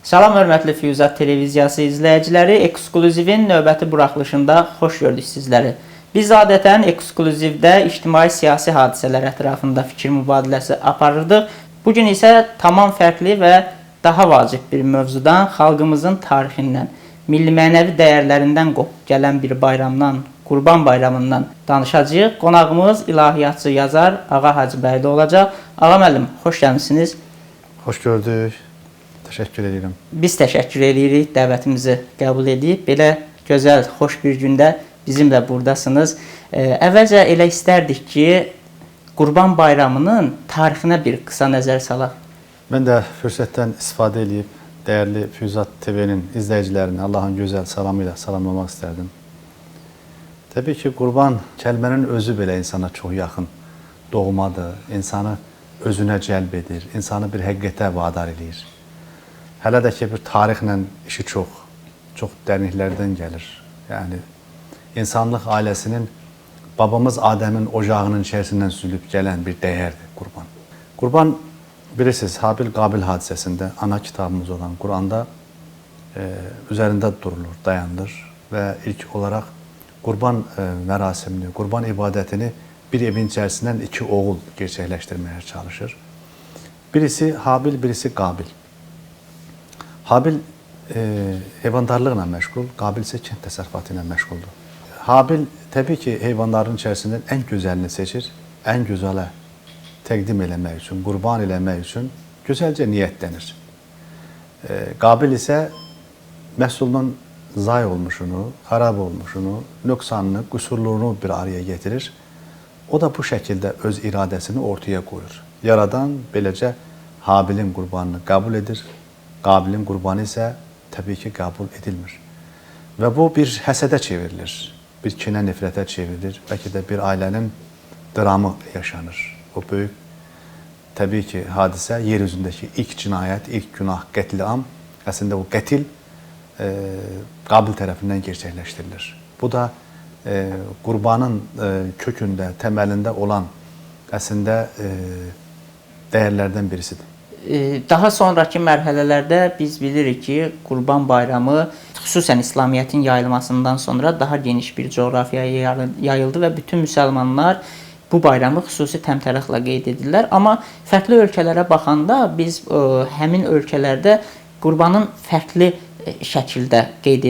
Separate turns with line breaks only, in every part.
Salam hörmətli Füyuzat televiziyası izləyiciləri, ekskluzivin növbəti buraxılışında xoş gördük sizləri. Biz adətən ekskluzivdə ictimai-siyasi hadisələr ətrafında fikir mübadiləsi aparırdıq. Bugün isə tamam fərqli və daha vacib bir mövzudan, xalqımızın tarixindən, milli-mənəvi dəyərlərindən qopub gələn bir bayramdan, Qurban bayramından danışacağıq. Qonağımız ilahiyyatçı yazar Ağa Hacıbəyli olacaq. Ağa müəllim, xoş gəlmisiniz.
Xoş gördük. Təşəkkür edirəm.
Biz təşəkkür edirik, dəvətimizi qəbul edib. Belə gözəl, xoş bir gündə bizimlə buradasınız. Əvvəlcə elə istərdik ki, Qurban bayramının tarixinə bir qısa nəzər salaq.
Mən də fürsətdən istifadə edib dəyərli Füyuzat TV-nin izləyicilərini Allahın gözəl salamı ilə salamlamaq istərdim. Təbii ki, Qurban kəlmənin özü belə insana çox yaxın doğmadır, insanı özünə cəlb edir, insanı bir həqiqətə vadar edir. Hələ də ki, bir tarixlə işi çox dərinliklərdən gəlir. Yəni, insanlıq ailəsinin, babamız Adəmin ocağının içərisindən süzülüb gələn bir dəyərdir Qurban. Qurban, bilirsiniz, Habil-Qabil hadisəsində ana kitabımız olan Quranda üzərində durulur, dayanılır və ilk olaraq Qurban mərasimini, Qurban ibadətini bir evin içərisindən iki oğul gerçəkləşdirməyə çalışır. Birisi Habil, birisi Qabil. Habil heyvandarlıqla məşğul, Qabil isə kənd təsərrüfatı ilə məşğuldur. Habil təbii ki, heyvanların içərisindən ən gözəlini seçir, ən gözələ təqdim eləmək üçün, qurban eləmək üçün gözəlcə niyyətlənir. Qabil isə məhsulunun zay olmuşunu, xarab olmuşunu, nöqsanını, qüsurluğunu bir araya getirir. O da bu şəkildə öz iradəsini ortaya qoyur. Yaradan beləcə Habilin qurbanını qəbul edir. Qabilin qurbanı isə təbii ki, qəbul edilmir. Və bu bir həsədə çevrilir, bir kinə nifrətə çevrilir. Bəlkə də bir ailənin dramı yaşanır. O böyük, təbii ki, hadisə yer üzündəki ilk cinayət, ilk günah, qətliam, əslində o qətil Qabil tərəfindən gerçəkləşdirilir. Bu da qurbanın kökündə, təməlində olan əslində dəyərlərdən birisidir.
Daha sonraki mərhələlərdə biz bilirik ki, Qurban bayramı xüsusən İslamiyyətin yayılmasından sonra daha geniş bir coğrafiyaya yayıldı və bütün müsəlmanlar bu bayramı xüsusi təmtəraqla qeyd edirlər. Amma fərqli ölkələrə baxanda biz həmin ölkələrdə Qurbanın fərqli şəkildə qeyd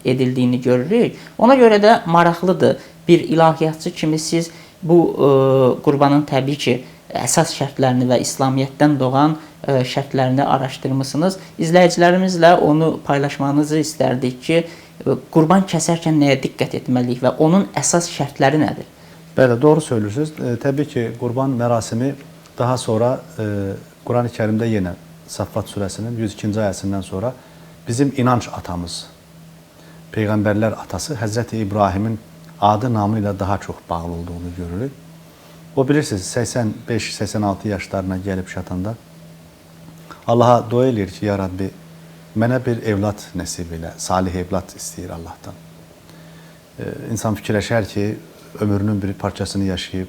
edildiyini görürük. Ona görə də maraqlıdır. Bir ilahiyyatçı kimi siz bu Qurbanın təbii ki, əsas şərtlərini və İslamiyyətdən doğan şərtlərini araşdırmısınız. İzləyicilərimizlə onu paylaşmanızı istərdik ki, Qurban kəsərkən nəyə diqqət etməliyik və onun əsas şərtləri nədir?
Bəli, doğru söylürsünüz. Təbii ki, Qurban mərasimi daha sonra Quran-ı Kərimdə yenə Saffat surəsinin 102-ci ayəsindən sonra bizim inanç atamız, Peyğəmbərlər atası Həzrəti İbrahimin adı namı ilə daha çox bağlı olduğunu görürük. O bilirsiniz, 85-86 yaşlarına gəlib çatanda Allaha dua edir ki, ya Rabbi, mənə bir evlat nəsib elə, salih evlat istəyir Allahdan. İnsan fikirləşər ki, ömrünün bir parçasını yaşayıb,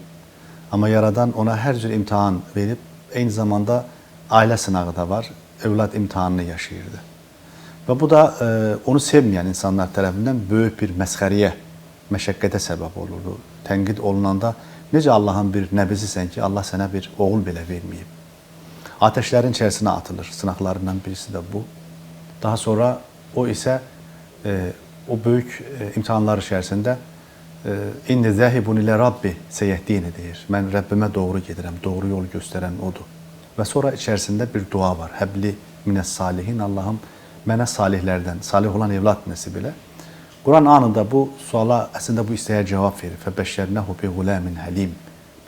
amma Yaradan ona hər cür imtihan verib, eyni zamanda ailə sınağı da var, evlat imtihanını yaşayırdı. Və bu da onu sevməyən insanlar tərəfindən böyük bir məsxəriyə, məşəqqətə səbəb olurdu. Tənqid olunanda, necə Allahın bir nəbisisən ki, Allah sənə bir oğul belə verməyib. Ateşlərin içərisinə atılır, sınaqlarından birisi də bu. Daha sonra o isə o böyük imtihanlar içərisində İnni zəhibun ilə Rabbi seyyəhdini deyir. Mən Rəbbimə doğru gedirəm, doğru yol göstərən odur. Və sonra içərisində bir dua var. Həbli minəs salihin, Allahım mənə salihlərdən, salih olan evlat nəsib elə. Quran anında bu suala, əslində bu istəyə cavab verir. Fəbəşşərnəhu bi quləmin həlim.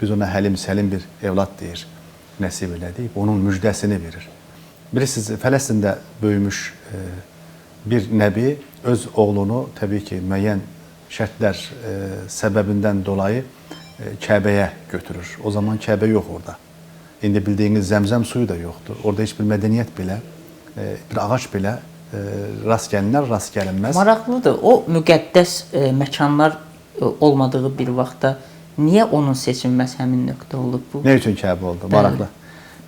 Biz ona həlim, səlim bir evlat deyir, nəsib elədiyib, onun müjdəsini verir. Bilirsiniz, Fələstində böyümüş bir nəbi öz oğlunu təbii ki, müəyyən şərtlər səbəbindən dolayı Kəbəyə götürür. O zaman Kəbə yox orada. İndi bildiyiniz Zəmzəm suyu da yoxdur. Orada heç bir mədəniyyət belə, bir ağac belə rast gəlinər, rast gəlinməz.
Maraqlıdır. O müqəddəs məkanlar olmadığı bir vaxtda niyə onun seçilməz həmin nöqtə olub bu?
Nə üçün Kəbə oldu? Maraqlı.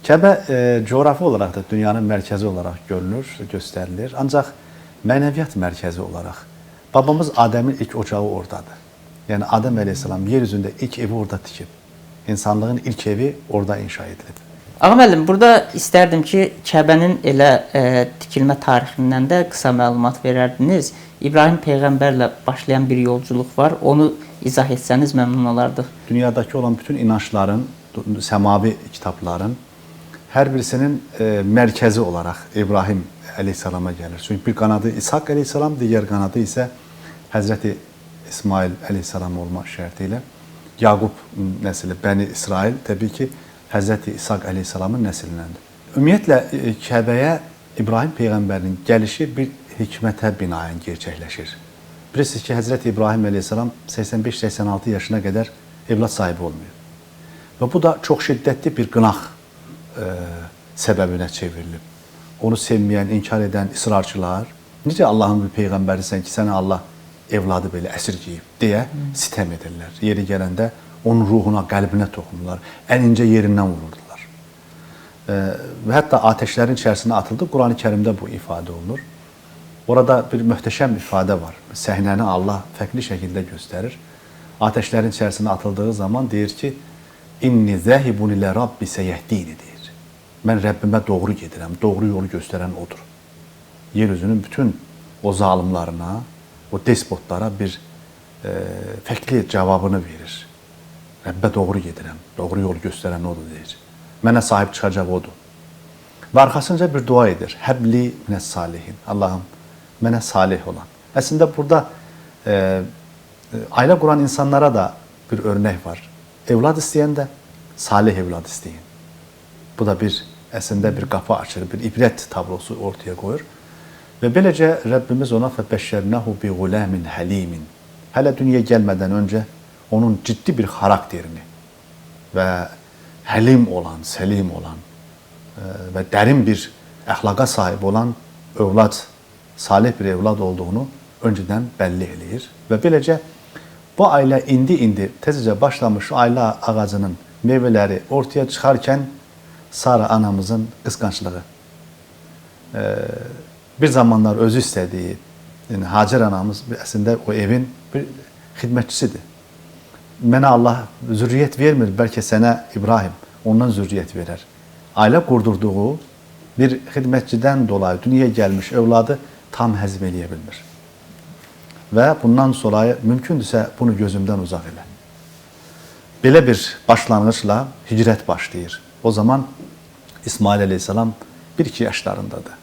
Kəbə coğrafi olaraq da dünyanın mərkəzi olaraq görünür, göstərilir. Ancaq mənəviyyat mərkəzi olaraq babamız Adəmin ilk ocağı oradadır. Yəni Adəm əleyhissalam yer üzündə ilk evi orada tikib. İnsanlığın ilk evi orada inşa edilib.
Ağa müəllim, burada istərdim ki, Kəbənin elə tikilmə tarixindən də qısa məlumat verərdiniz. İbrahim peyğəmbərlə başlayan bir yolculuq var. Onu izah etsəniz məmnun olardıq.
Dünyadakı olan bütün inançların, səmavi kitabların hər birisinin mərkəzi olaraq İbrahim əleyhissalama gəlir. Çünki bir qanadı İshak əleyhissalam, digər qanadı isə Həzrəti İsmail əleyhissalam olma şərti ilə Yaqub nəsli, Bəni İsrail təbii ki, Həzrəti İshak əleyhissalamın nəslindəndir. Ümumiyyətlə, Kəbəyə İbrahim peyğəmbərinin gəlişi bir hikmətə binaən gerçəkləşir. Bilirsiniz ki, Həzrəti İbrahim əleyhissalam 85-86 yaşına qədər evlad sahibi olmuyor. Və bu da çox şiddətli bir qınaq səbəbinə çevrilib. Onu sevməyən, inkar edən israrçılar, necə Allahın bir peyğəmbərisən ki, sənə Allah evladı belə əsirgəyib deyə sitəm edirlər. Yeri gələndə onun ruhuna, qəlbinə toxunurlar, ən incə yerindən vururdular. Və hətta ateşlərin içərisinə atıldı. Qur'an-ı Kərimdə bu ifadə olunur. Orada bir möhtəşəm ifadə var. Səhnəni Allah fərqli şəkildə göstərir. Ateşlərin içərisinə atıldığı zaman deyir ki, İnni zəhibun ilə Rabbi səyehdini deyir. Mən Rəbbimə doğru gedirəm, doğru yolu göstərən odur. Yeryüzünün bütün o zalimlarına, o despotlara bir fərqli cavabını verir. Rəbbə doğru gedirəm, doğru yolu göstərən odur deyir. Mənə sahib çıxacaq odur. Və arxasınca bir dua edir. Həbli minəs salihin. Allahım, mənə salih olan. Əslində burada ailə quran insanlara da bir örnək var. Evlad istəyən də salih evlad istəyin. Bu da əslində bir qapı açır, bir ibrət tablosu ortaya qoyur. Və beləcə Rəbbimiz ona fəbəşşərnəhu bi quləmin həlimin. Hələ dünyaya gəlmədən öncə onun ciddi bir xarakterini və həlim olan, səlim olan və dərin bir əxlaqa sahib olan övlad, salih bir evlad olduğunu öncədən bəlli eləyir. Və beləcə bu ailə indi tezcə başlamış ailə ağacının meyvələri ortaya çıxarkən Sara anamızın qısqanclığı, bir zamanlar özü istədiyi, yəni Hacer anamız əslində o evin bir xidmətçisidir. Mənə Allah zürriyyət vermir, bəlkə sənə İbrahim ondan zürriyyət verər. Ailə qurdurduğu bir xidmətçidən dolayı dünyaya gəlmiş övladı tam həzm eləyə bilmir. Və bundan sonra mümkündürsə bunu gözümdən uzaq elə. Belə bir başlanğıcla hicrət başlayır. O zaman İsmail əleyhissalam 1-2 yaşlarındadır.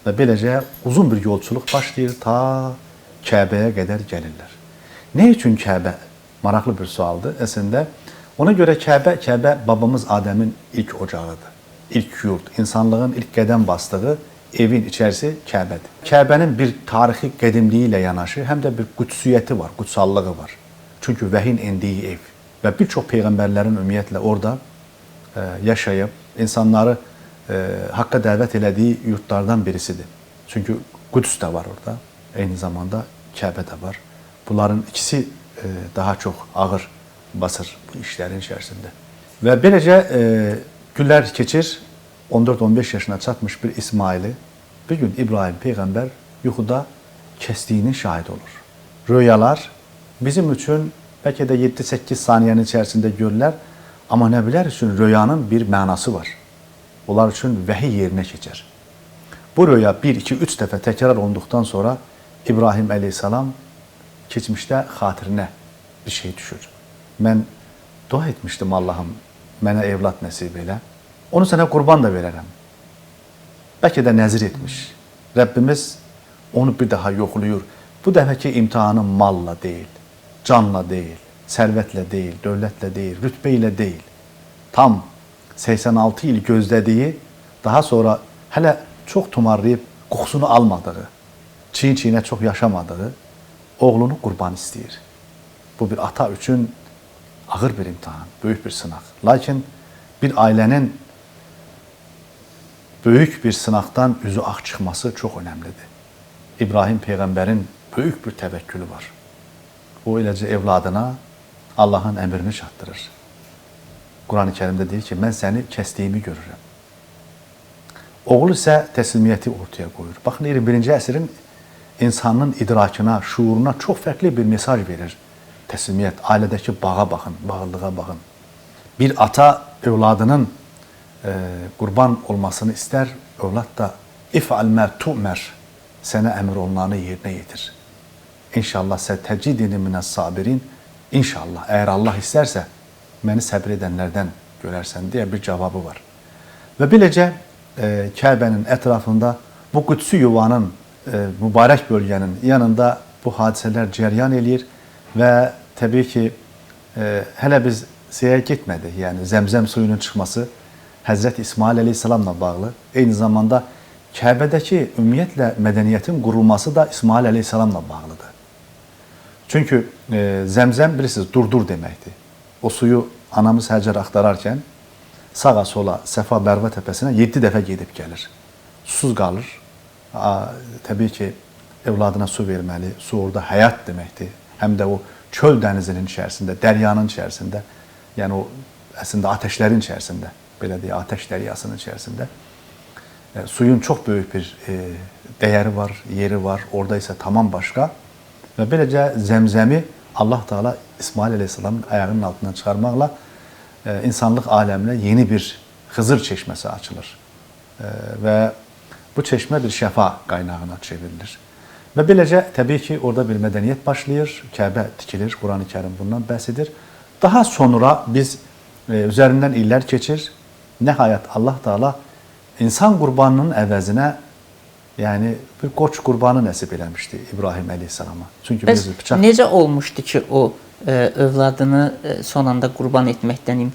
Və beləcə uzun bir yolçuluq başlayır, ta Kəbəyə qədər gəlirlər. Nə üçün Kəbə? Maraqlı bir sualdır əslində. Ona görə Kəbə babamız Adəmin ilk ocağıdır. İlk yurt, insanlığın ilk qədəm basdığı evin içərisi Kəbədir. Kəbənin bir tarixi qədimliyi ilə yanaşı, həm də bir qüdsiyyəti var, qudsallığı var. Çünki vəhin endiyi ev və bir çox peyğəmbərlərin ümumiyyətlə orada yaşayıb, insanları haqqa dəvət elədiyi yurtlardan birisidir. Çünki Qüds də var orada, eyni zamanda Kəbə də var. Bunların ikisi daha çox ağır basır bu işlərin içərisində. Və beləcə günlər keçir, 14-15 yaşına çatmış bir İsmaili bir gün İbrahim peyğəmbər yuxuda kəsdiyinin şahid olur. Röyalar bizim üçün bəlkə də 7-8 saniyənin içərisində görürlər, amma nəbilər üçün röyanın bir mənası var. Onlar üçün vəhiy yerinə keçər. Bu röya 1-2-3 dəfə təkrar olunduqdan sonra İbrahim əleyhissalam keçmişdə xatirinə bir şey düşür. Mən dua etmişdim Allahım, mənə evlad nəsib elə. Onu sənə qurban da verərəm. Bəlkə də nəzir etmiş. Rəbbimiz onu bir daha yoxlayır. Bu dəfəki imtihanı malla deyil, canla deyil, sərvətlə deyil, dövlətlə deyil, rütbə ilə deyil. Tam 86 il gözlədiyi, daha sonra hələ çox tumarlayıb qoxusunu almadığı, çiyin-çiyinə çox yaşamadığı oğlunu qurban istəyir. Bu bir ata üçün ağır bir imtihan, böyük bir sınaq. Lakin bir ailənin böyük bir sınaqdan üzü ağ çıxması çox önəmlidir. İbrahim peyğəmbərin böyük bir təvəkkülü var. O eləcə evladına Allahın əmrini çatdırır. Qur'an-ı Kərimdə deyir ki, mən səni kəsdiyimi görürəm. Oğul isə təslimiyyəti ortaya qoyur. Baxın, 21-ci əsrin insanın idrakına, şuuruna çox fərqli bir mesaj verir. Təslimiyyət, ailədəki bağa baxın, bağlılığa baxın. Bir ata övladının qurban olmasını istər, övlad da if'al mə tu'mər, sənə əmr olunanı yerinə yetir. İnşallah sətəcidini minəs sabirin, İnşallah, əgər Allah istərsə, məni səbir edənlərdən görərsən deyə bir cavabı var. Və beləcə Kəbənin ətrafında bu qüdsi yuvanın, mübarək bölgənin yanında bu hadisələr cəryan eləyir və təbii ki, hələ biz şeyə getmədik, yəni zəmzəm suyunun çıxması Həzrət İsmail əleyhissalamla bağlı, eyni zamanda Kəbədəki ümumiyyətlə mədəniyyətin qurulması da İsmail əleyhissalamla bağlıdır. Çünki zəmzəm bilirsiniz, durdur deməkdir. O suyu anamız Həcər axtararkən sağa sola Səfa Bərva təpəsinə 7 dəfə gedib gəlir. Susuz qalır. Təbii ki, evladına su verməli. Su orada həyat deməkdir. Həm də o çöl dənizinin içərisində, dəryanın içərisində, yəni o əslində ateşlərin içərisində, belə deyək, ateş dəryasının içərisində suyun çox böyük bir dəyəri var, yeri var. Orada isə tamam başqa. Və beləcə zəmzəmi Allah Teala İsmail əleyhissalamın ayağının altından çıxarmaqla insanlıq aləminə yeni bir Xızır çeşməsi açılır. Və bu çeşmə bir şəfa qaynağına çevrilir. Və beləcə təbii ki, orada bir mədəniyyət başlayır, Kəbə tikilir, Qurani Kərim bundan bəhs edir. Daha sonra biz üzərindən illər keçir, nəhayət Allah Teala insan qurbanının əvəzinə yəni bir qoç qurbanı nəsib eləmişdi İbrahim əleyhissalama. Çünki biz bıçaq...
Necə olmuşdu ki, o övladını son anda qurban etməkdən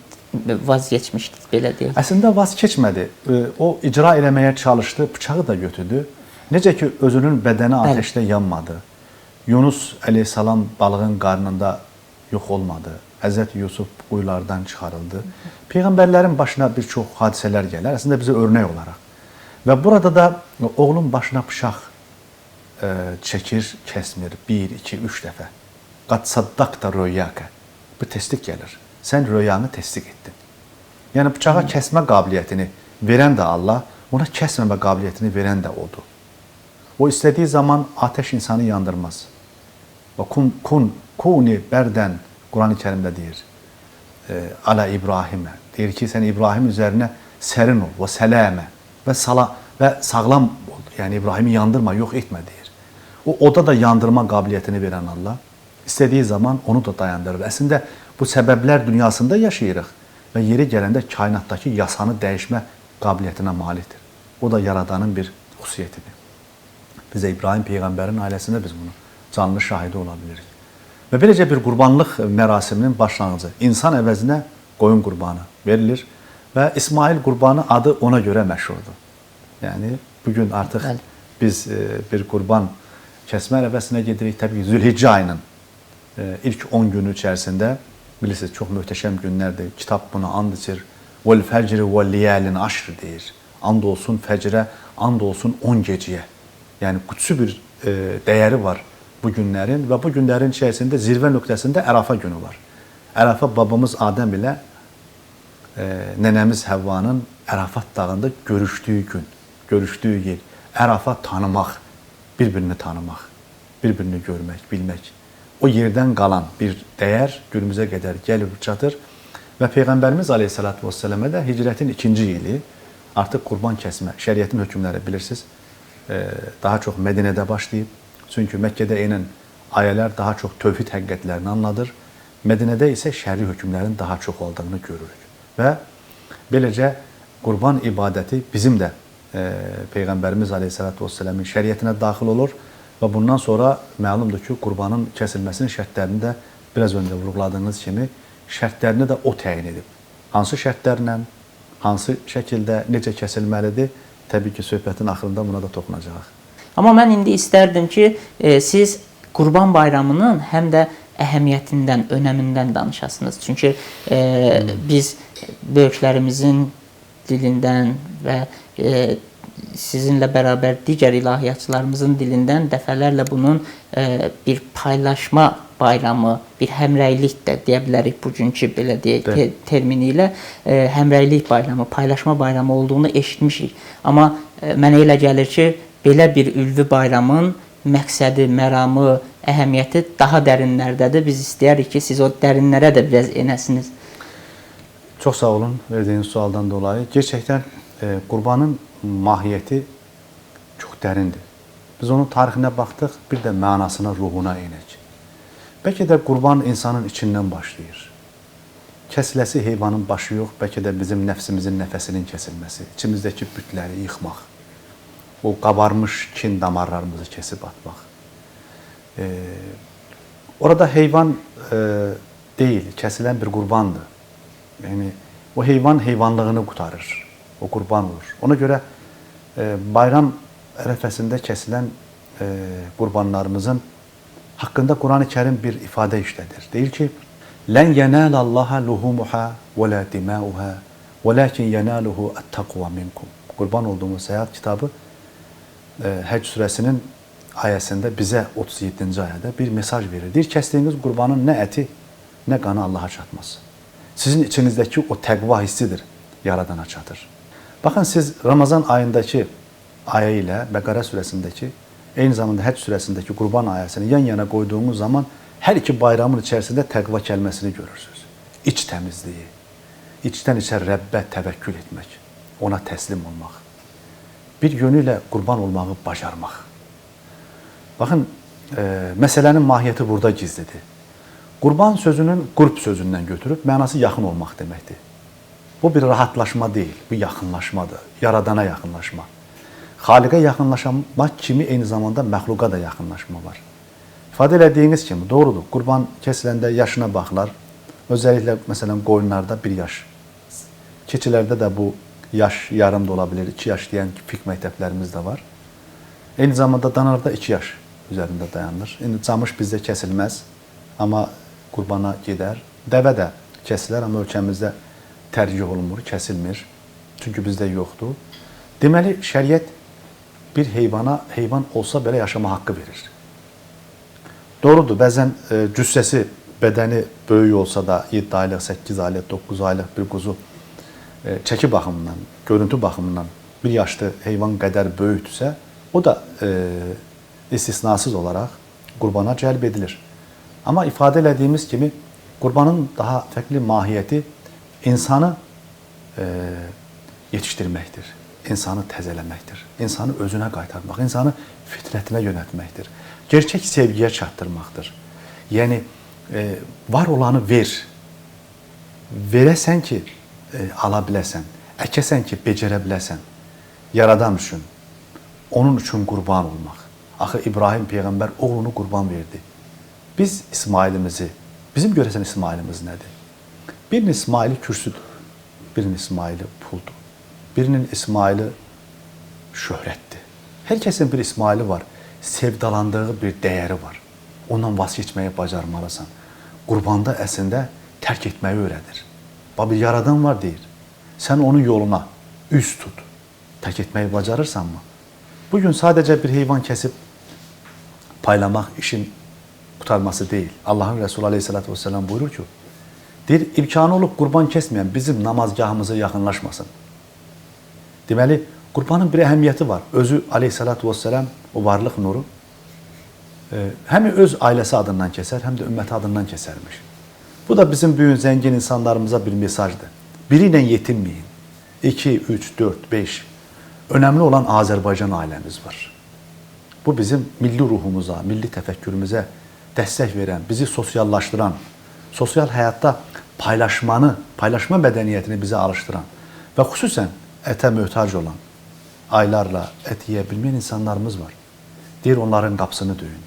vaz keçmişdi, belə deyək?
Əslində vaz keçmədi. O icra eləməyə çalışdı, bıçağı da götürdü. Necə ki, özünün bədəni ateşdə yanmadı. Yunus əleyhissalam balığın qarnında yox olmadı. Həzrət Yusuf quyulardan çıxarıldı. Peyğəmbərlərin başına bir çox hadisələr gələr, əslində bizə örnək olaraq. Və burada da oğlun başına bıçaq çəkir, kəsmir 1, 2, 3 dəfə. Qad saddaqta röyəkə. Bu təsdiq gəlir. Sən röyanı təsdiq etdin. Yəni bıçağa kəsmə qabiliyyətini verən də Allah, ona kəsməmə qabiliyyətini verən də odur. O istədiyi zaman ateş insanı yandırmaz. Və kuni bərdən Qurani Kərimdə deyir. Ala İbrahimə. Deyir ki, sən İbrahim üzərinə sərin ol və sələmə və sağlam ol. Yəni İbrahimi yandırma, yox etmə deyir. O oda da yandırma qabiliyyətini verən Allah istədiyi zaman onu da dayandırır. Əslində bu səbəblər dünyasında yaşayırıq və yeri gələndə kainatdakı yasanı dəyişmə qabiliyyətinə malikdir. O da yaradanın bir xüsusiyyətidir. Bizə İbrahim Peyğəmbərin ailəsində biz bunu canlı şahidi ola bilirik. Və beləcə bir qurbanlıq mərasiminin başlanğıcı insan əvəzinə qoyun qurbanı verilir və İsmail qurbanı adı ona görə məşhurdur. Yəni bugün artıq biz bir qurban kəsmə ərəfəsinə gedirik. Təbii ki, Zülhiccə ayının ilk 10 günü içərisində bilirsiniz, çox möhtəşəm günlərdir. Kitab buna and içir. Vəl fəcri və liyəlin aşr deyir. And olsun fəcrə, and olsun 10 gecəyə. Yəni qüdsi bir dəyəri var bu günlərin və bu günlərin içərisində zirvə nöqtəsində Ərafa günü var. Ərafa babamız Adəm ilə nənəmiz Həvvanın Ərafat dağında görüşdüyü gün, görüşdüyü yer. Ərafa tanımaq, bir-birini tanımaq, bir-birini görmək, bilmək. O yerdən qalan bir dəyər günümüzə qədər gəlib çatır və Peyğəmbərimiz Aleyhisselatü Vesselamə də hicrətin 2-ci ili artıq qurban kəsmə, şəriətin hökmləri bilirsiniz, daha çox Mədinədə başlayıb. Çünki Məkkədə eynən ayələr daha çox tövhid həqiqətlərini anladır. Mədinədə isə şəri hökmlərin daha çox olduğunu görürük. Və beləcə qurban ibadəti bizim də Peyğəmbərimiz Aleyhisselatü Vesselamın şəriətinə daxil olur və bundan sonra məlumdur ki, qurbanın kəsilməsinin şərtlərini də biraz öncə vurğuladığınız kimi şərtlərini də o təyin edib. Hansı şərtlərlə, hansı şəkildə, necə kəsilməlidir? Təbii ki, söhbətin axırında buna da toxunacağıq.
Amma mən indi istərdim ki, siz Qurban Bayramının həm də əhəmiyyətindən, önəmindən danışasınız. Çünki biz böyüklərimizin dilindən və sizinlə bərabər digər ilahiyyatçılarımızın dilindən dəfələrlə bunun bir paylaşma bayramı, bir həmrəylik də deyə bilərik bugünkü belə deyək termini ilə həmrəylik bayramı, paylaşma bayramı olduğunu eşitmişik. Amma mənə elə gəlir ki, belə bir ülvi bayramın məqsədi, məramı, əhəmiyyəti daha dərinlərdədir. Biz istəyərik ki, siz o dərinlərə də biraz enəsiniz.
Çox sağ olun verdiğiniz sualdan dolayı. Gerçəkdən qurbanın mahiyyəti çox dərindir. Biz onun tarixinə baxdıq, bir də mənasına, ruhuna enək. Bəlkə də qurban insanın içindən başlayır. Kəsiləsi heyvanın başı yox, bəlkə də bizim nəfsimizin nəfəsinin kəsilməsi, içimizdəki bütləri yıxmaq, o qabarmış kin damarlarımızı kəsib atmaq. Orada heyvan deyil, kəsilən bir qurbandır. Yəni, o heyvan heyvanlığını qutarır, o qurban olur. Ona görə bayram ərəfəsində kəsilən qurbanlarımızın haqqında Quran-ı Kərim bir ifadə işlədir. Deyir ki, "Lən yenalallaha luhumuha və la dimauha, velakin yenaluhu at-taqva minkum." Qurban olduğumuz Səyahət kitabı Həcc surəsinin ayəsində bizə 37-ci ayədə bir mesaj verir. Deyir, kəsdiyiniz qurbanın nə əti, nə qanı Allaha çatmaz. Sizin içinizdəki o təqva hissidir, Yaradana çatır. Baxın, siz Ramazan ayındakı ayə ilə Bəqərə surəsindəki, eyni zamanda Həcc surəsindəki qurban ayəsini yan-yana qoyduğunuz zaman hər iki bayramın içərisində təqva kəlməsini görürsünüz. İç təmizliyi, içdən içə Rəbbə təvəkkül etmək, ona təslim olmaq, bir yönüyle qurban olmağı bacarmaq. Baxın, məsələnin mahiyyəti burada gizlidir. Qurban sözünün qurb sözündən götürüb mənası yaxın olmaq deməkdir. Bu bir rahatlaşma deyil, bu yaxınlaşmadır, Yaradana yaxınlaşma. Xaliqə yaxınlaşmaq kimi eyni zamanda məxluqa da yaxınlaşma var. İfadə elədiyiniz kimi doğrudur, qurban kəsiləndə yaşına baxılar. Özellikle məsələn qoyunlarda 1 yaş. Keçilərdə də bu yaş yarım da ola bilir, 2 yaş deyən fiqh məktəblərimiz də var. Eyni zamanda danarda 2 yaş üzərində dayanır. İndi camış bizdə kəsilməz, amma qurbana gedər. Dəvə də kəsilər, amma ölkəmizdə tərcih olunmur, kəsilmir. Çünki bizdə yoxdur. Deməli, şəriət bir heyvana, heyvan olsa belə yaşama haqqı verir. Doğrudur, bəzən cüssəsi, bədəni böyük olsa da 7 aylıq, 8 aylıq, 9 aylıq bir quzu çəki baxımından, görüntü baxımından 1 yaşlı heyvan qədər böyükdürsə, o da istisnasız olaraq qurbana cəlb edilir. Amma ifadə elədiyimiz kimi qurbanın daha fərqli mahiyyəti insanı yetişdirməkdir, insanı təzələməkdir, insanı özünə qaytarmaq, insanı fitrətinə yönəltməkdir, gerçək sevgiyə çatdırmaqdır. Yəni, var olanı ver, verəsən ki, ala biləsən, əkəsən ki, becərə biləsən, yaradan üçün, onun üçün qurban olmaq. Axı, İbrahim Peyğəmbər oğlunu qurban verdi. Biz İsmailimizi, bizim görəsən İsmailimiz nədir? Birinin İsmaili kürsüdür, birinin İsmaili puldur, birinin İsmaili şöhrətdir. Hər kəsin bir İsmaili var, sevdalandığı bir dəyəri var. Ondan vaz keçməyi bacarmalısan. Qurbanda əslində tərk etməyi öyrədir. Bir yaradan var deyir, sən onun yoluna üz tut, tərk etməyi bacarırsanmı? Bugün sadəcə bir heyvan kəsib paylamaq işin qurtarması deyil. Allahın Resulü Aleyhisselatü Vesselam buyurur ki, deyir, imkanı olub qurban kəsməyən bizim namazgahımıza yaxınlaşmasın. Deməli, qurbanın bir əhəmiyyəti var. Özü Aleyhisselatü Vesselam, o varlıq nuru, həm öz ailəsi adından kəsər, həm də ümməti adından kəsərmiş. Bu da bizim büyük zəngin insanlarımıza bir mesajdır. Biri ilə yetinməyin. 2, 3, 4, 5. Önemli olan Azərbaycan ailəmiz var. Bu bizim milli ruhumuza, milli təfəkkürümüzə dəstək verən, bizi sosiallaşdıran, sosial həyatda paylaşma mədəniyyətini bizə alışdıran və xüsusən ətə möhtac olan, aylarla ət yeyə bilməyən insanlarımız var. Deyir, onların qapısını döyün.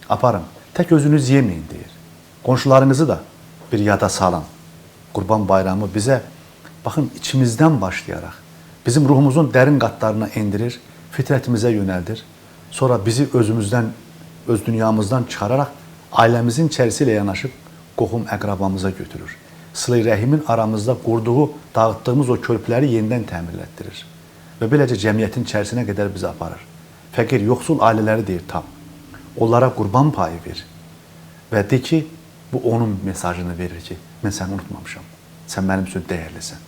Aparın, tək özünüz yeməyin deyir. Qonşularınızı da bir yada salın. Qurban bayramı bizə, baxın, içimizdən başlayaraq, bizim ruhumuzun dərin qatlarına endirir, fitrətimizə yönəldir. Sonra bizi özümüzdən, öz dünyamızdan çıxararaq, ailəmizin içərisiyle yanaşıb, qohum əqrabamıza götürür. Sıla-i Rəhimin aramızda qurduğu, dağıtdığımız o körpüləri yenidən təmirlətdirir. ve beləcə cəmiyyətin içərisinə qədər bizi aparır. Fəqir, yoxsul ailələri deyir tam. Onlara qurban payı ver. Və de ki, bu onun mesajını verir ki, mən səni unutmamışam. Sən mənim üçün dəyərlisən.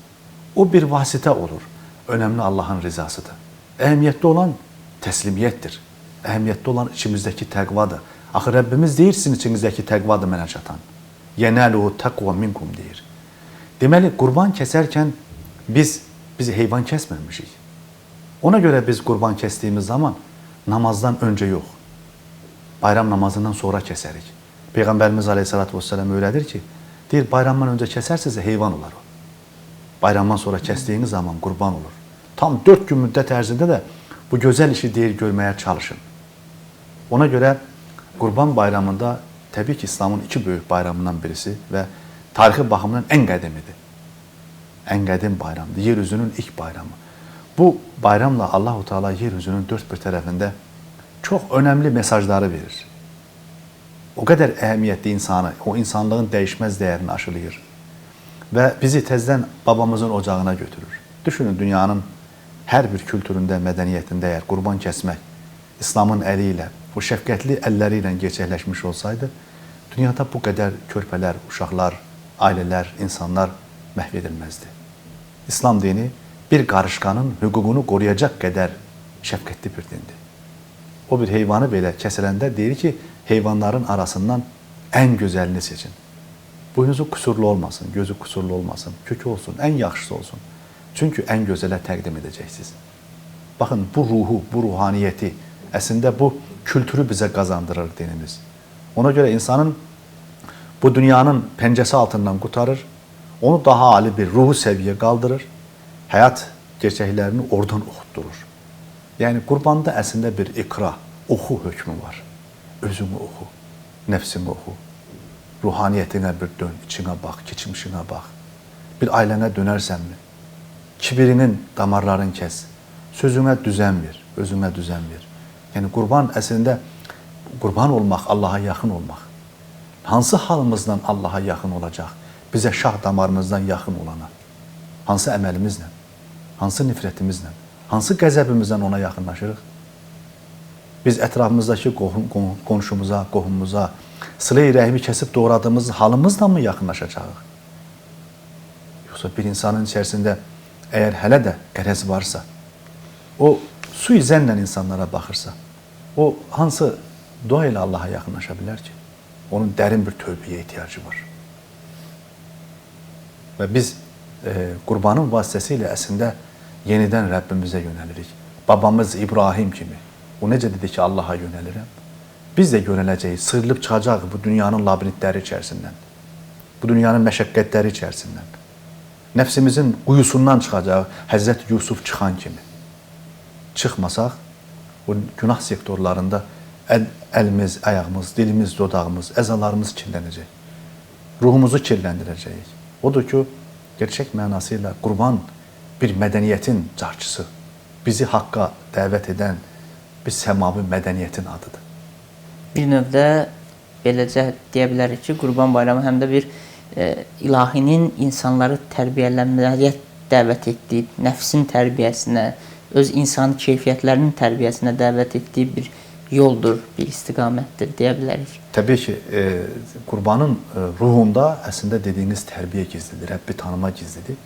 O bir vasitə olur. Önəmli Allahın rizasıdır. Əhəmiyyətli olan təslimiyyətdir. Əhəmiyyətli olan içimizdəki təqvadır. Axı Rəbbimiz deyir, sizin içinizdəki təqvadır mənə çatan. Yenəluhu təqva minkum deyir. Deməli, qurban kəsərkən biz heyvan kəsməmişik. Ona görə biz qurban kəsdiyimiz zaman namazdan öncə yox, bayram namazından sonra kəsərik. Peyğəmbərimiz Aleyhisselatü Vesselam öyrədir ki, deyir, bayramdan öncə kəsərsinizsə heyvan olar o. Bayramdan sonra kəsdiyiniz zaman qurban olur. Tam 4 gün müddət ərzində də bu gözəl işi deyir, görməyə çalışın. Ona görə qurban bayramında təbii ki, İslamın 2 böyük bayramından birisi və tarixi baxımından ən qədimidir. Ən qədim bayramdır. Yeryüzünün ilk bayramı. Bu bayramla Allah-u Teala yeryüzünün dört bir tərəfində çox önəmli mesajları verir. O qədər əhəmiyyətli insanı, o insanlığın dəyişməz dəyərini aşılayır və bizi təzdən babamızın ocağına götürür. Düşünün, dünyanın hər bir kültüründə, mədəniyyətində əgər qurban kəsmək İslamın əli ilə, bu şəfqətli əlləri ilə gerçəkləşmiş olsaydı, dünyada bu qədər körpələr, uşaqlar, ailələr, insanlar məhv edilməzdi. İslam dini bir qarışqanın hüququnu qoruyacaq qədər şəfqətli bir dindir. O bir heyvanı belə kəsiləndə deyir ki, heyvanların arasından ən gözəlini seçin. Boynuzu kusurlu olmasın, gözü kusurlu olmasın, kökü olsun, ən yaxşısı olsun. Çünki ən gözələ təqdim edəcəksiniz. Baxın, bu ruhu, bu ruhaniyyəti, əslində bu kültürü bizə qazandırır dinimiz. Ona görə insanın bu dünyanın pəncəsi altından qurtarır, onu daha ali bir ruhu səviyyə qaldırır, həyat gerçəklərini oradan oxutdurur. Yəni, qurbanda əslində bir iqra, oxu hökmü var. Özünü oxu, nəfsini oxu, ruhaniyyətinə bir dön, içinə bax, keçmişinə bax. Bir ailənə dönərsənmi? Kibirinin damarlarını kəs, sözünə düzən ver, özünə düzən ver. Yəni, qurban əslində, qurban olmaq, Allaha yaxın olmaq. Hansı halımızdan Allaha yaxın olacaq? Bizə şah damarımızdan yaxın olana. Hansı əməlimizlə, hansı nifrətimizlə, hansı qəzəbimizdən ona yaxınlaşırıq? Biz ətrafımızdakı qonşumuza, qohumumuza, sıla-i rəhimi kəsib doğradığımız halımızla mı yaxınlaşacağıq? Yoxsa bir insanın içərisində əgər hələ də qərəz varsa, o suizənlə insanlara baxırsa, o hansı dua ilə Allaha yaxınlaşa bilər ki? Onun dərin bir tövbəyə ehtiyacı var. Və biz qurbanın vasitəsilə əslində yenidən Rəbbimizə yönəlirik. Babamız İbrahim kimi. O necə dedi ki, Allaha yönəlirəm? Biz də yönələcəyik, sıyrılıb çıxacaq bu dünyanın labirintləri içərisindən, bu dünyanın məşəqqətləri içərisindən. Nəfsimizin quyusundan çıxacaq, Həzrət Yusuf çıxan kimi. Çıxmasaq, o günah sektorlarında əlimiz, ayağımız, dilimiz, dodağımız, əzalarımız kirlənəcək. Ruhumuzu kirləndirəcəyik. Odur ki, gerçək mənasıyla qurban bir mədəniyyətin carçısı, bizi haqqa dəvət edən bir səmavi mədəniyyətin adıdır.
Bir növdə beləcə deyə bilərik ki, Qurban Bayramı həm də bir ilahinin insanları tərbiyələnməyə dəvət etdiyi, nəfsin tərbiyəsinə, öz insan keyfiyyətlərinin tərbiyəsinə dəvət etdiyi bir yoldur, bir istiqamətdir deyə bilərik.
Təbii ki, qurbanın ruhunda əslində dediyiniz tərbiyə gizlidir, Rəbbi tanıma gizlidir.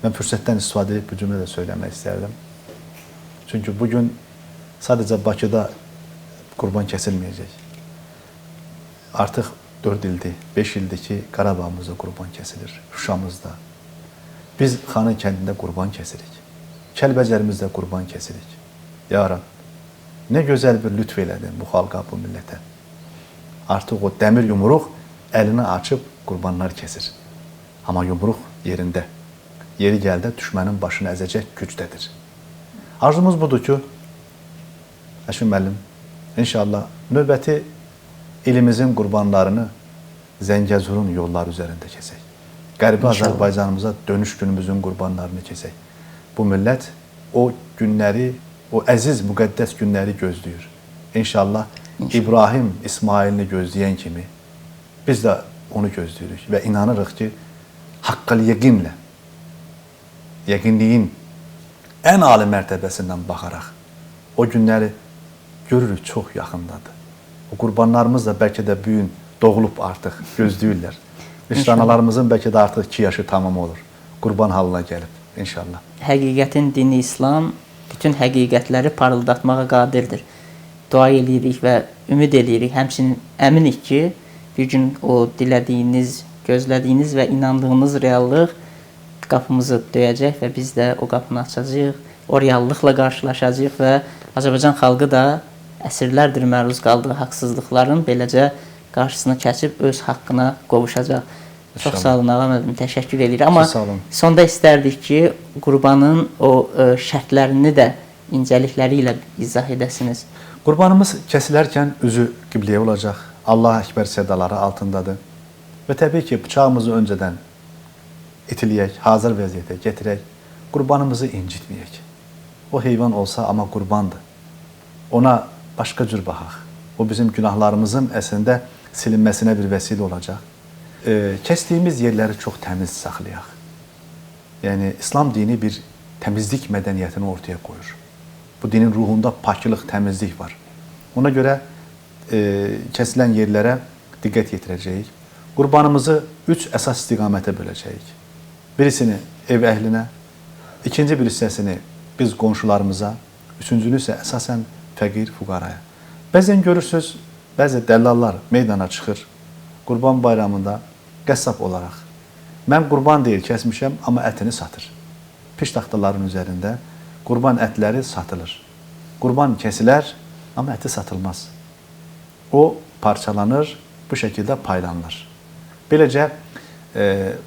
Mən fürsətdən istifadə edib bu cümlə də söyləmək istərdim. Çünki bugün sadəcə Bakıda qurban kəsilməyəcək. Artıq 4 ildir, 5 ildir ki, Qarabağımızda qurban kəsilir, Şuşamızda. Biz Xanın kəndində qurban kəsirik. Kəlbəcərimizdə qurban kəsirik. Ya Rab, nə gözəl bir lütf elədin bu xalqa, bu millətə. Artıq o dəmir yumruq əlini açıb qurbanlar kəsir. Amma yumruq yerində. Yeri gəldə düşmənin başını əzəcək gücdədir. Arzumuz budur ki, Həşim müəllim, inşallah növbəti ilimizin qurbanlarını Zəngəzurun yolları üzərində kəsək. Qərbi Azərbaycanımıza dönüş günümüzün qurbanlarını kəsək. Bu millət o günləri, o əziz, müqəddəs günləri gözləyir. İnşallah İbrahim, İsmailini gözləyən kimi biz də onu gözləyirik və inanırıq ki, haqqal yəqinlə, yəqinliyin ən ali mərtəbəsindən baxaraq o günləri görürük, çox yaxındadır. O qurbanlarımız da bəlkə də bu gün doğulub artıq, gözləyirlər. Analarımızın bəlkə də artıq 2 yaşı tamam olur. Qurban halına gəlib inşallah.
Həqiqətin dini İslam bütün həqiqətləri parıldatmağa qadirdir. Dua edirik və ümid edirik, həmçinin əminik ki, bir gün o dilədiyiniz, gözlədiyiniz və inandığınız reallıq qapımızı döyəcək və biz də o qapını açacağıq, o reallıqla qarşılaşacağıq və Azərbaycan xalqı da əsrlərdir məruz qaldığı haqsızlıqların beləcə qarşısını keçib öz haqqına qovuşacaq. Çox sağ olun ağam müəllim, təşəkkür edirik. Amma sonda istərdik ki, qurbanın o şərtlərini də incəlikləri ilə izah edəsiniz.
Qurbanımız kəsilərkən üzü qibləyə olacaq. Allah Əkbər sədaları altındadır. Və təbii ki, bıçağımızı öncədən itiləyək, hazır vəziyyətə gətirək, qurbanımızı incitməyək. O heyvan olsa, amma qurbandır. Ona başqa cür baxaq. O bizim günahlarımızın əslində silinməsinə bir vəsilə olacaq. Kəsdiyimiz yerləri çox təmiz saxlayaq. Yəni, İslam dini bir təmizlik mədəniyyətini ortaya qoyur. Bu dinin ruhunda pakılıq, təmizlik var. Ona görə kəsilən yerlərə diqqət yetirəcəyik. Qurbanımızı 3 əsas istiqamətə böləcəyik. Birisini ev əhlinə, ikinci bir hissəsini biz qonşularımıza, üçüncünü isə əsasən fəqir, fuqaraya. Bəzən görürsünüz, bəzi dəllallar meydana çıxır, Qurban bayramında qəssab olaraq. Mən qurban deyil, kəsmişəm, amma ətini satır. Piş taxtaların üzərində qurban ətləri satılır. Qurban kəsilər, amma əti satılmaz. O parçalanır, bu şəkildə paylanılır. Beləcə,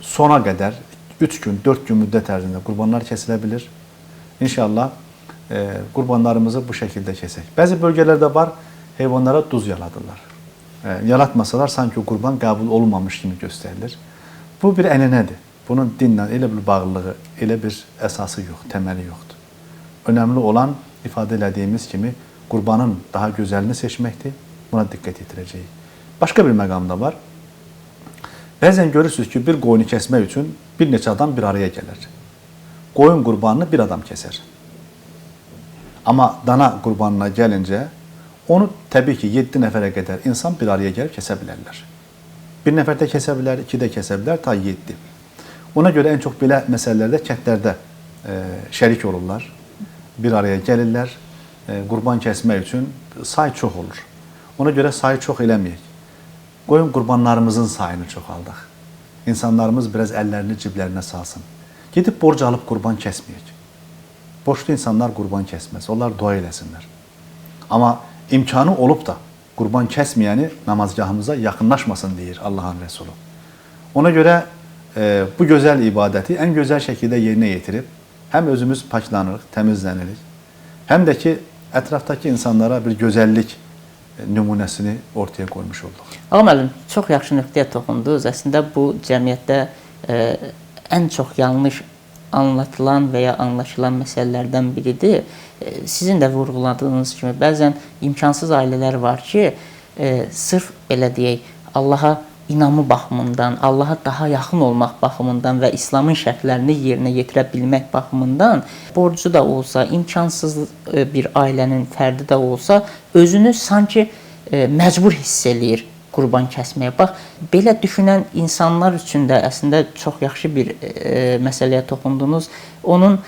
sona qədər 3 gün, 4 gün müddət ərzində qurbanlar kəsilə bilir. İnşallah qurbanlarımızı bu şəkildə kəsək. Bəzi bölgələrdə var, heyvanlara duz yaladırlar. Yalatmasalar, sanki o qurban qəbul olunmamış kimi göstərilir. Bu bir ənənədir. Bunun dinlə elə bir bağlılığı, elə bir əsası yox, təməli yoxdur. Önəmli olan, ifadə elədiyimiz kimi, qurbanın daha gözəlini seçməkdir. Buna diqqət yetirəcəyik. Başqa bir məqam da var. Bəzən görürsünüz ki, bir qoyunu kəsmək üçün bir neçə adam bir araya gəlir. Qoyun qurbanını bir adam kəsər. Amma dana qurbanına gəlincə, onu təbii ki, 7 nəfərə qədər insan bir araya gəlib kəsə bilərlər. Bir nəfər də kəsə bilər, 2 də kəsə bilər, ta 7. Ona görə ən çox belə məsələlərdə kəndlərdə şərik olurlar. Bir araya gəlirlər, qurban kəsmək üçün say çox olur. Ona görə sayı çox eləməyək. Qoyun qurbanlarımızın sayını çoxaldıq. İnsanlarımız biraz əllərini ciblərinə salsın. Gedib borc alıb qurban kəsməyək. Borçlu insanlar qurban kəsməz, onlar dua eləsinlər. Amma imkanı olub da qurban kəsməyəni namazgahımıza yaxınlaşmasın deyir Allahın Rəsulu. Ona görə bu gözəl ibadəti ən gözəl şəkildə yerinə yetirib, həm özümüz paklanırıq, təmizlənirik, həm də ki, ətrafdakı insanlara bir gözəllik nümunəsini ortaya qoymuş olduq.
Ağam müəllim, çox yaxşı nöqtəyə toxundunuz. Əslində bu cəmiyyətdə ən çox yanlış anlatılan və ya anlaşılan məsələlərdən biridir. Sizin də vurğuladığınız kimi bəzən imkansız ailələr var ki, sırf belə deyək, Allaha inamı baxımından, Allaha daha yaxın olmaq baxımından və İslamın şərtlərini yerinə yetirə bilmək baxımından borcu da olsa, imkansız bir ailənin fərdi də olsa, özünü sanki məcbur hiss eləyir qurban kəsməyə. Bax, belə düşünən insanlar üçün də əslində çox yaxşı bir məsələyə toxundunuz. Onun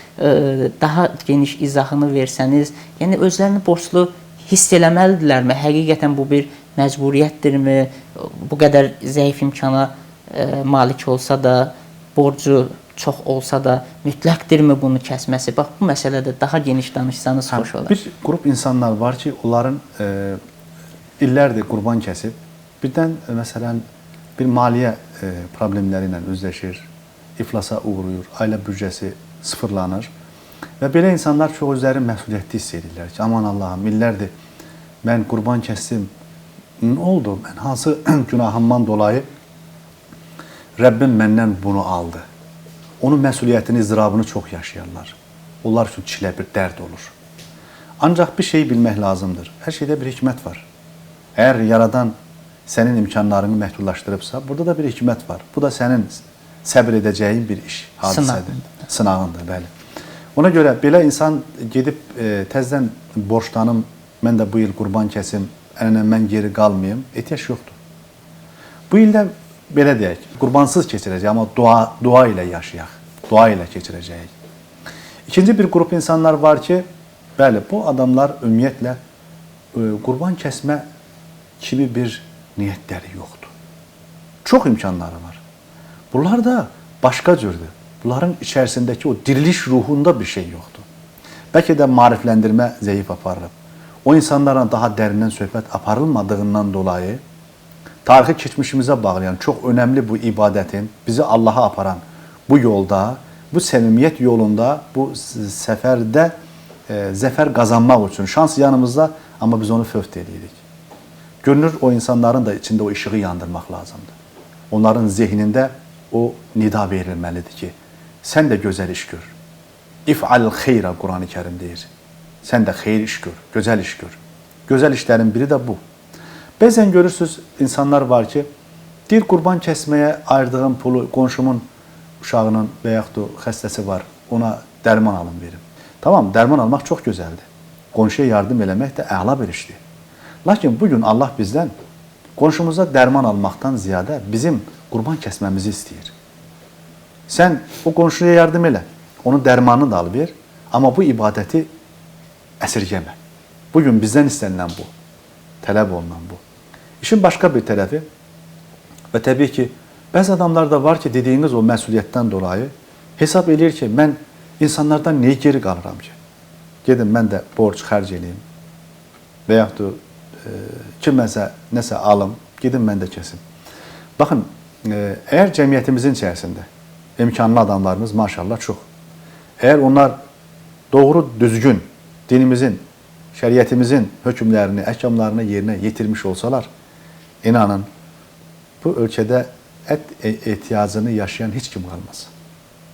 daha geniş izahını versəniz, yəni özlərini borclu hiss eləməlidirlərmi? Həqiqətən bu bir məcburiyyətdirmi? Bu qədər zəif imkana malik olsa da, borcu çox olsa da mütləqdirmi bunu kəsməsi? Bax, bu məsələdə daha geniş danışsanız xoş olar.
Bir qrup insanlar var ki, onların illərdir qurban kəsib, birdən məsələn bir maliyyə problemləri ilə üzləşir, iflasa uğrayır, ailə büdcəsi sıfırlanır və belə insanlar çox özləri məsuliyyətli hiss edirlər ki, aman Allahım, illərdir mən qurban kəsdim, nə oldu? Mən hansı günahımdan dolayı Rəbbim məndən bunu aldı. Onun məsuliyyətini, izdırabını çox yaşayarlar. Onlar üçün çilə bir dərd olur. Ancaq bir şey bilmək lazımdır. Hər şeydə bir hikmət var. Əgər Yaradan sənin imkanlarını məhdudlaşdırıbsa, burada da bir hikmət var. Bu da sənin səbir edəcəyin bir iş, hadisədir. Sınağındır, bəli. Ona görə belə insan gedib təzədən borçlanım, mən də bu il qurban kəsim, mən geri qalmayım, ehtiyac yoxdur. Bu ildə belə deyək, qurbansız keçirəcək, amma dua ilə yaşayaq, dua ilə keçirəcəyik. İkinci bir qrup insanlar var ki, bəli, bu adamlar ümumiyyətlə qurban kəsmə kimi bir niyyətləri yoxdur. Çox imkanları var. Bunlar da başqa cürdür. Bunların içərisindəki o diriliş ruhunda bir şey yoxdur. Bəlkə də maarifləndirmə zəif aparılıb. O insanlarla daha dərindən söhbət aparılmadığından dolayı tarixi keçmişimizə bağlayan çox önəmli bu ibadətin bizi Allaha aparan bu yolda, bu səmimiyyət yolunda, bu səfərdə zəfər qazanmaq üçün şans yanımızda, amma biz onu fövt edirik. Görünür, o insanların da içində o işığı yandırmaq lazımdır. Onların zehnində o nida verilməlidir ki, sən də gözəl iş gör. İf'al xeyra Qur'an-ı Kərim deyir. Sən də xeyir iş gör, gözəl iş gör. Gözəl işlərin biri də bu. Bəzən görürsünüz, insanlar var ki, deyir qurban kəsməyə ayırdığım pulu qonşumun uşağının və yaxud da xəstəsi var, ona dərman alın verim. Tamam, dərman almaq çox gözəldir. Qonşuya yardım eləmək də əla bir işdir. Lakin bugün Allah bizdən qonşumuza dərman almaqdan ziyadə bizim qurban kəsməmizi istəyir. Sən o qonşuya yardım elə, onun dərmanını da al ver, amma bu ibadəti əsirgəmə. Bugün bizdən istənilən bu, tələb olunan bu. İşin başqa bir tərəfi və təbii ki, bəzi adamlar da var ki, dediyiniz o məsuliyyətdən dolayı hesab edir ki, mən insanlardan niyə geri qalıram ki? Gedim, mən də borc xərc edeyim və yaxud da kiməsə nəsə alım, gedim mən də kəsim. Baxın, əgər cəmiyyətimizin içərisində imkanlı adamlarımız maşallah çox. Əgər onlar doğru, düzgün dinimizin, şəriətimizin hökmlərini, əhkamlarını yerinə yetirmiş olsalar, inanın, bu ölkədə ət ehtiyacını yaşayan heç kim qalmaz.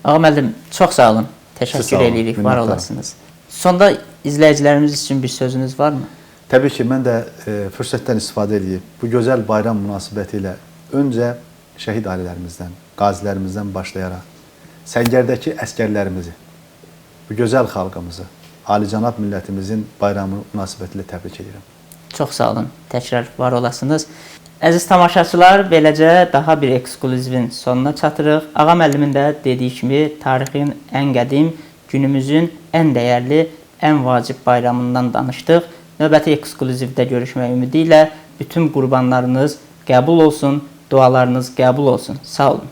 Ağa müəllim, çox sağ olun. Təşəkkür edirik, var olasınız. Sonda izləyicilərimiz üçün bir sözünüz varmı?
Təbii ki, mən də fürsətdən istifadə edib, bu gözəl bayram münasibəti ilə öncə şəhid ailələrimizdən, qazilərimizdən başlayaraq, səngərdəki əskərlərimizi, bu gözəl xalqımızı, alicənab millətimizin bayramı münasibəti ilə təbrik edirəm.
Çox sağ olun, təkrar var olasınız. Əziz tamaşaçılar, beləcə daha bir ekskluzivin sonuna çatırıq. Ağa müəllimin də dediyi kimi, tarixin ən qədim, günümüzün ən dəyərli, ən vacib bayramından danışdıq. Növbəti ekskluzivdə görüşmək ümidi ilə bütün qurbanlarınız qəbul olsun, dualarınız qəbul olsun. Sağ olun.